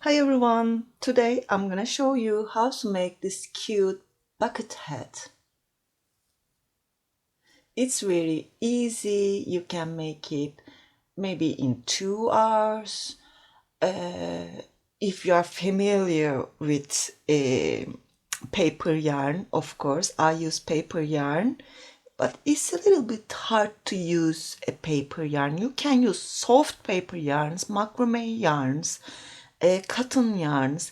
Hi everyone! Today I'm gonna show you how to make this cute bucket hat. It's very easy. You can make it maybe in 2 hours. If you are familiar with paper yarn, of course, I use paper yarn, but it's a little bit hard to use a paper yarn. You can use soft paper yarns, macrame yarns, cotton yarns,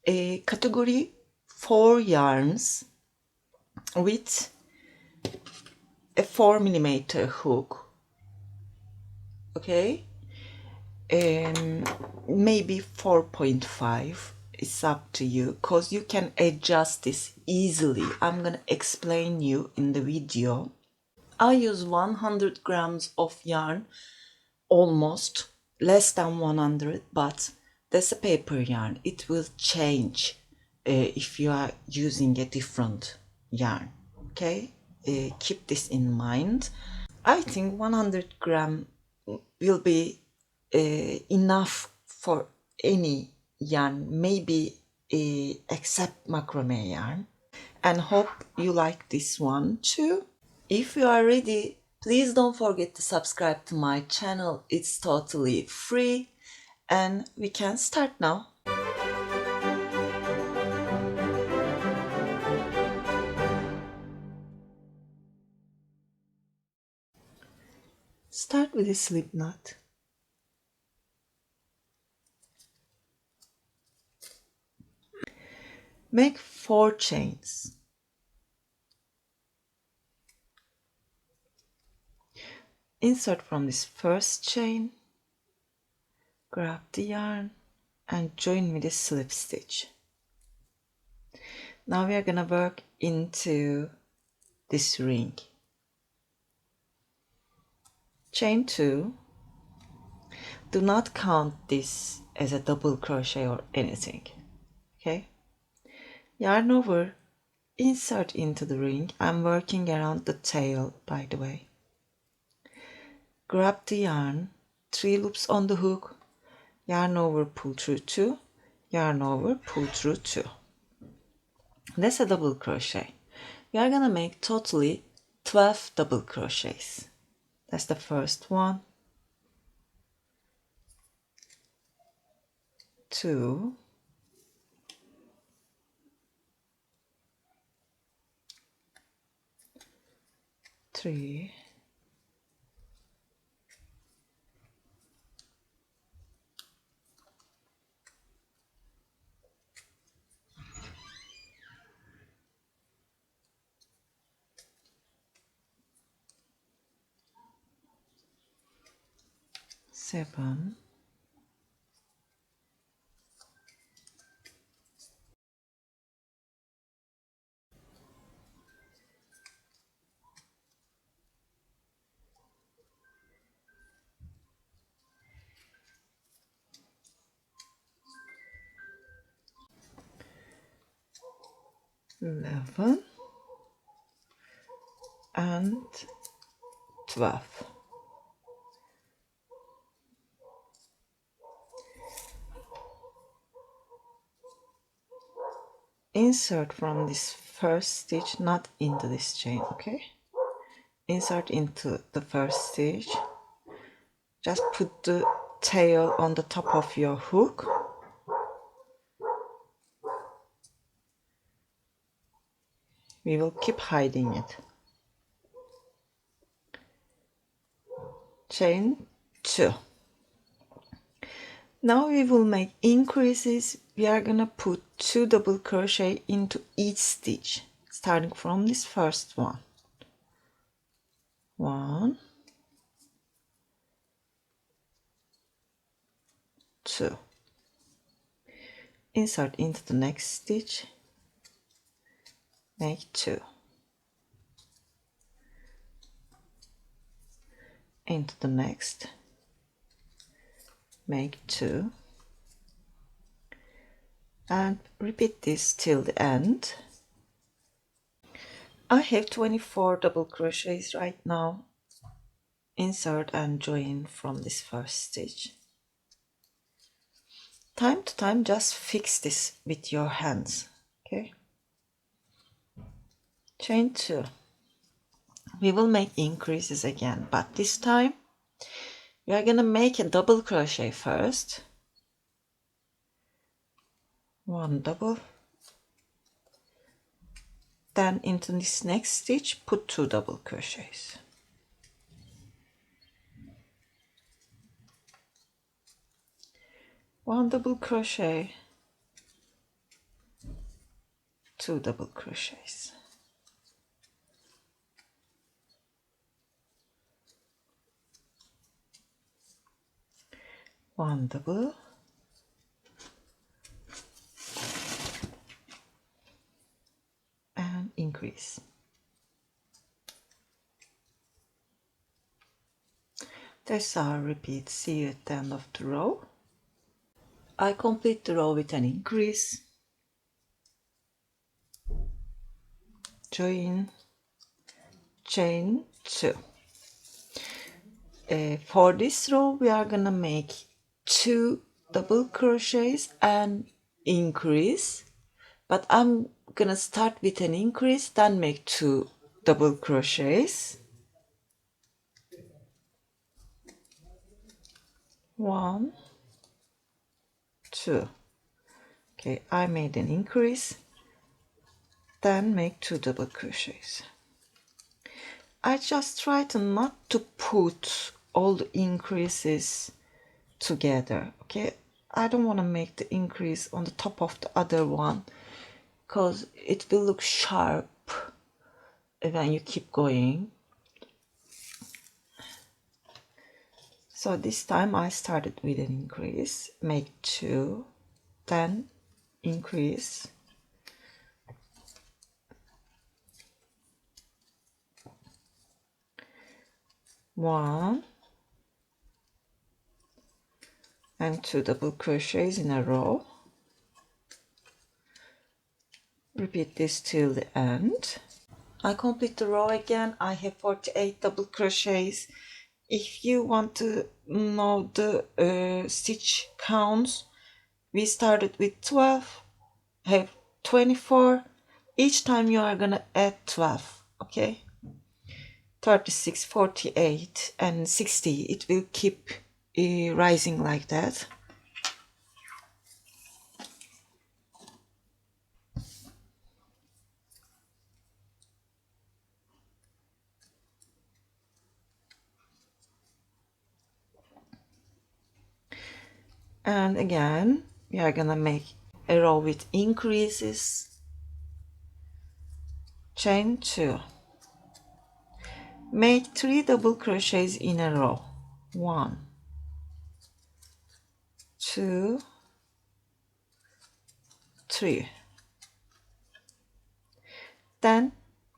category 4 yarns with a 4mm hook, okay, and maybe 4.5. It's up to you because you can adjust this easily. I'm gonna explain you in the video. I use 100 grams of yarn, almost less than 100, but that's a paper yarn. It will change if you are using a different yarn, okay. Keep this in mind. I think 100 gram will be enough for any yarn, maybe except macrame yarn, and hope you like this one too. If you are ready, please don't forget to subscribe to my channel. It's totally free, and we can start now. Start with a slip knot. Make 4 chains. Insert from this first chain, grab the yarn and join with a slip stitch. Now we are gonna work into this ring. Chain 2. Do not count this as a double crochet or anything, okay? Yarn over, insert into the ring. I'm working around the tail, by the way. Grab the yarn, 3 loops on the hook, yarn over, pull through 2, yarn over, pull through 2. That's a double crochet. We are gonna make totally 12 double crochets. That's the first one, 2, 3, 7, 11 and 12. Insert from this first stitch, not into this chain, okay? Insert into the first stitch. Just put the tail on the top of your hook. We will keep hiding it. Chain 2. Now we will make increases. We are gonna put 2 double crochet into each stitch, starting from this first one. 1, 2. Insert into the next stitch, make 2. Into the next, make 2, and repeat this till the end. I have 24 double crochets right now. Insert and join from this first stitch. time to time just fix this with your hands. Okay, chain 2. We will make increases again, but this time we are gonna make a double crochet first. 1 double, then into this next stitch put 2 double crochets. One double crochet, 2 double crochets. One double, and increase. That's our repeat. See you at the end of the row. I complete the row with an increase, join, chain 2. For this row we are gonna make 2 double crochets and increase, but I'm gonna start with an increase, then make 2 double crochets. 1, 2. Okay, I made an increase, then make 2 double crochets. I just try to not to put all the increases together. Okay, I don't want to make the increase on the top of the other one because it will look sharp when you keep going. So this time I started with an increase, make 2, then increase, one, and 2 double crochets in a row. Repeat this till the end. I complete the row again. I have 48 double crochets. If you want to know the stitch counts, we started with 12, have 24. Each time you are gonna add 12, okay? 36, 48 and 60. It will keep rising like that. And again we are gonna make a row with increases, chain 2, make 3 double crochets in a row, 1, 2, 3, then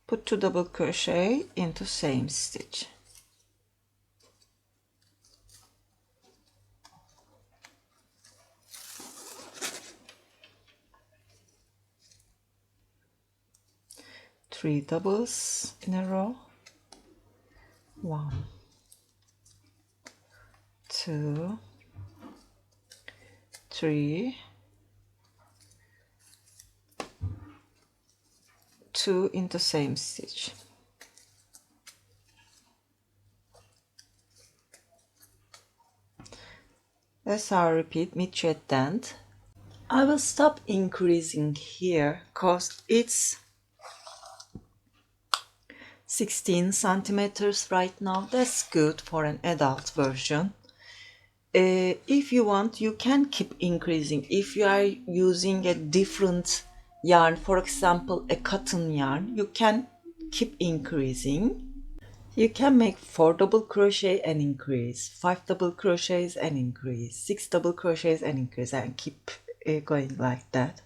put 2 double crochet into same stitch. Three doubles in a row, 1, 2, 3, 2 into same stitch. That's our repeat mid-thread end. I will stop increasing here because it's 16 centimeters right now. That's good for an adult version. If you want, you can keep increasing. If you are using a different yarn, for example a cotton yarn, you can keep increasing. You can make 4 double crochet and increase, 5 double crochets and increase, 6 double crochets and increase, and keep going like that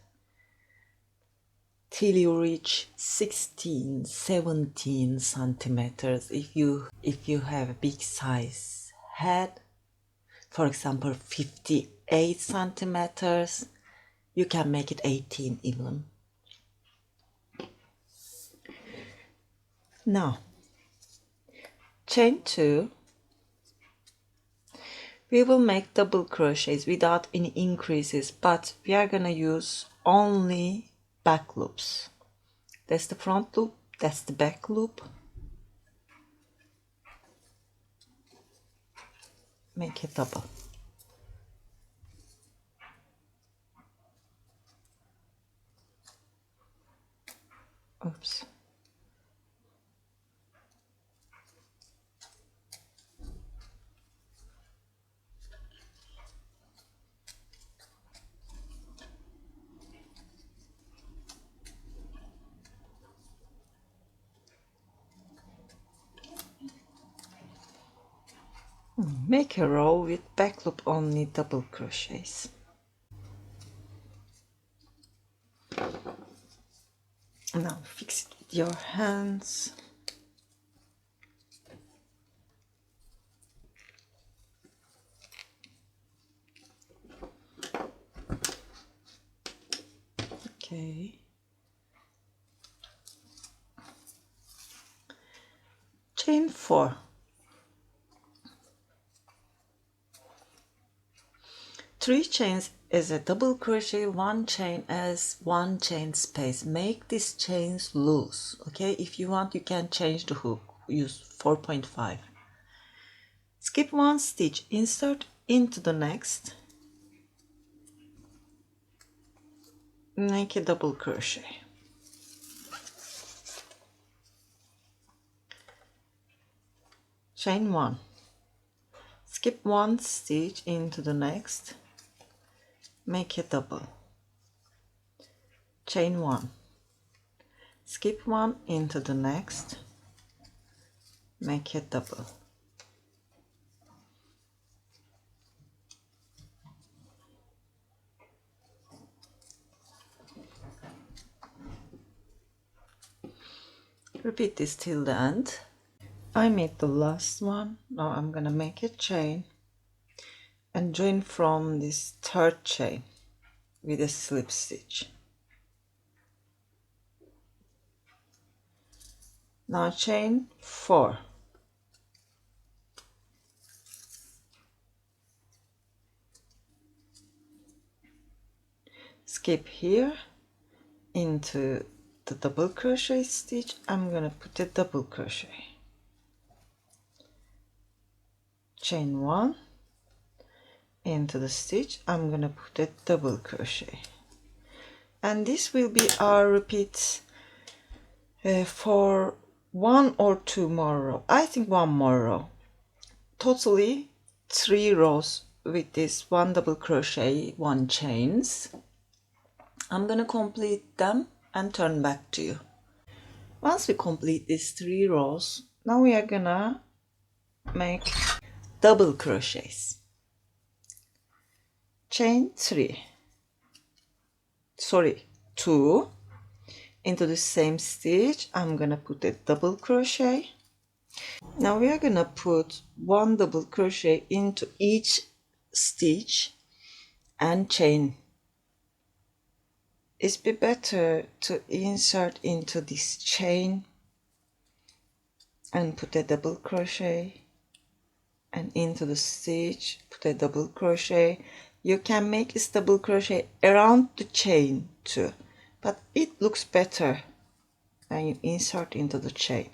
till you reach 16, 17 centimeters. If you have a big size head, for example 58 centimeters, you can make it 18 even. Now chain 2, We will make double crochets without any increases, but we are gonna use only back loops. That's the front loop, that's the back loop. Make a double. Oops. Make a row with back loop only double crochets. Now fix it with your hands. Okay. Chain 4. 3 chains as a double crochet, 1 chain as 1 chain space. Make these chains loose. Okay, if you want, you can change the hook. Use 4.5. Skip 1 stitch, insert into the next. Make a double crochet. Chain 1. Skip 1 stitch into the next. Make a double. Chain 1. Skip 1 into the next. Make a double. Repeat this till the end. I made the last one. Now I'm gonna make a chain and join from this third chain with a slip stitch. Now chain 4. Skip here into the double crochet stitch. I'm gonna put a double crochet. Chain 1 into the stitch. I'm gonna put a double crochet, and this will be our repeat for 1 or 2 more rows. I think 1 more row. Totally 3 rows with this 1 double crochet, 1 chains. I'm gonna complete them and turn back to you. Once we complete these 3 rows, now we are gonna make double crochets. Chain 2 into the same stitch. I'm gonna put a double crochet. Now we are gonna put 1 double crochet into each stitch and chain. It's be better to insert into this chain and put a double crochet, and into the stitch put a double crochet. You can make this double crochet around the chain too, but it looks better when you insert into the chain.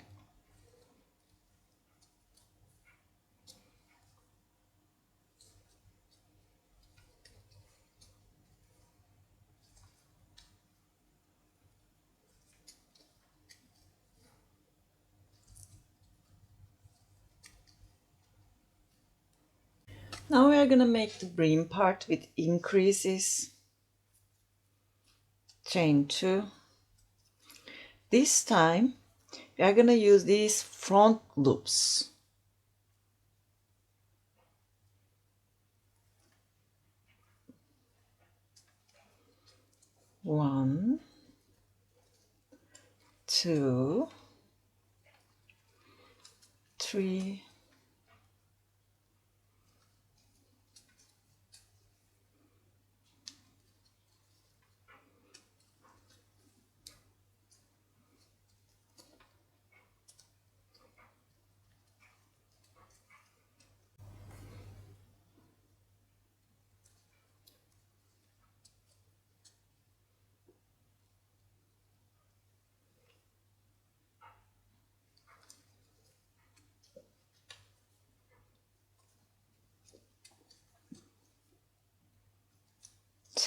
Now we are gonna make the brim part with increases. Chain 2. This time we are gonna use these front loops. One, 2, 3,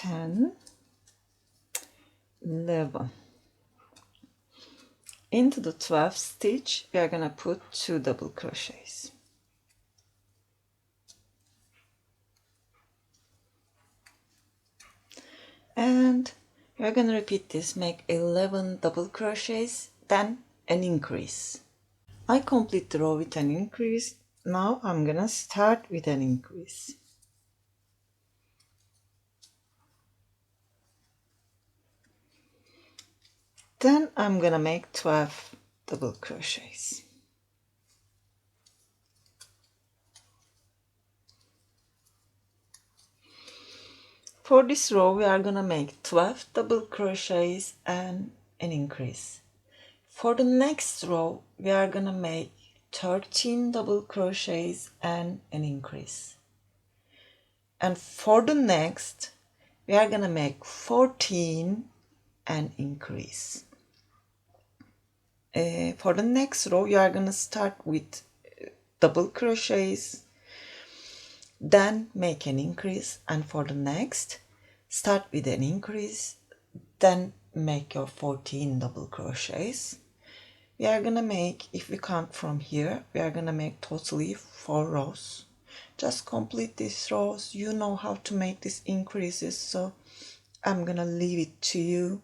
10, 11. Into the 12th stitch, we are gonna put 2 double crochets. And we are gonna repeat this, make 11 double crochets, then an increase. I complete the row with an increase. Now I'm gonna start with an increase. Then I'm gonna make 12 double crochets. For this row we are gonna make 12 double crochets and an increase. For the next row we are gonna make 13 double crochets and an increase. And for the next we are gonna make 14 and increase. For the next row you are gonna start with double crochets, then make an increase, and for the next start with an increase, then make your 14 double crochets. We are gonna make, if we count from here, we are gonna make totally 4 rows. Just complete these rows. You know how to make these increases, so I'm gonna leave it to you.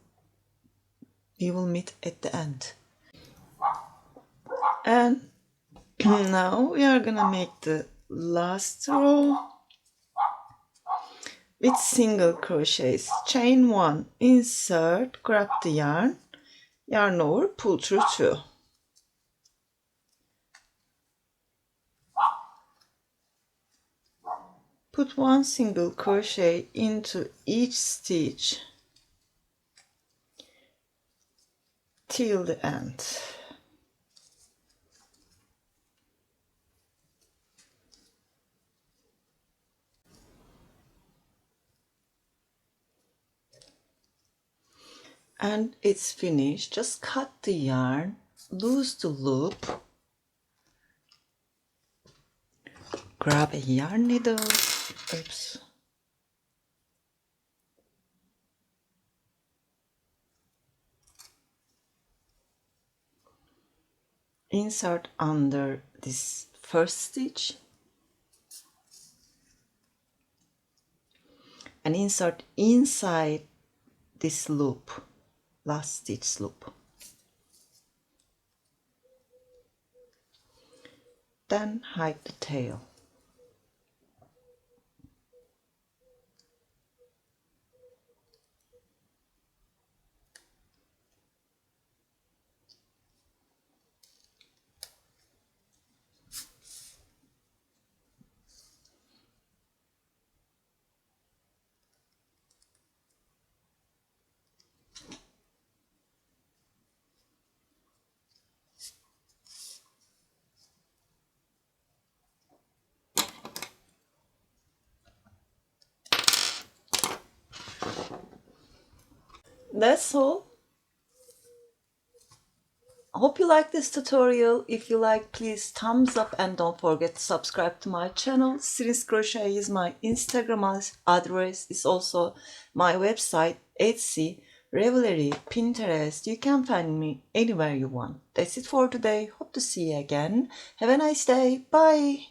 We will meet at the end. And now we are gonna make the last row with single crochets. Chain 1, insert, grab the yarn, yarn over, pull through 2. Put 1 single crochet into each stitch till the end. And it's finished. Just cut the yarn, loose the loop, grab a yarn needle, oops, insert under this first stitch and insert inside this loop, last stitch loop. Then hide the tail. That's all. I hope you like this tutorial. If you like, please thumbs up and don't forget to subscribe to my channel. Sirin's Crochet is my Instagram address. It's also my website, Etsy, Ravelry, Pinterest. You can find me anywhere you want. That's it for today. Hope to see you again. Have a nice day. Bye.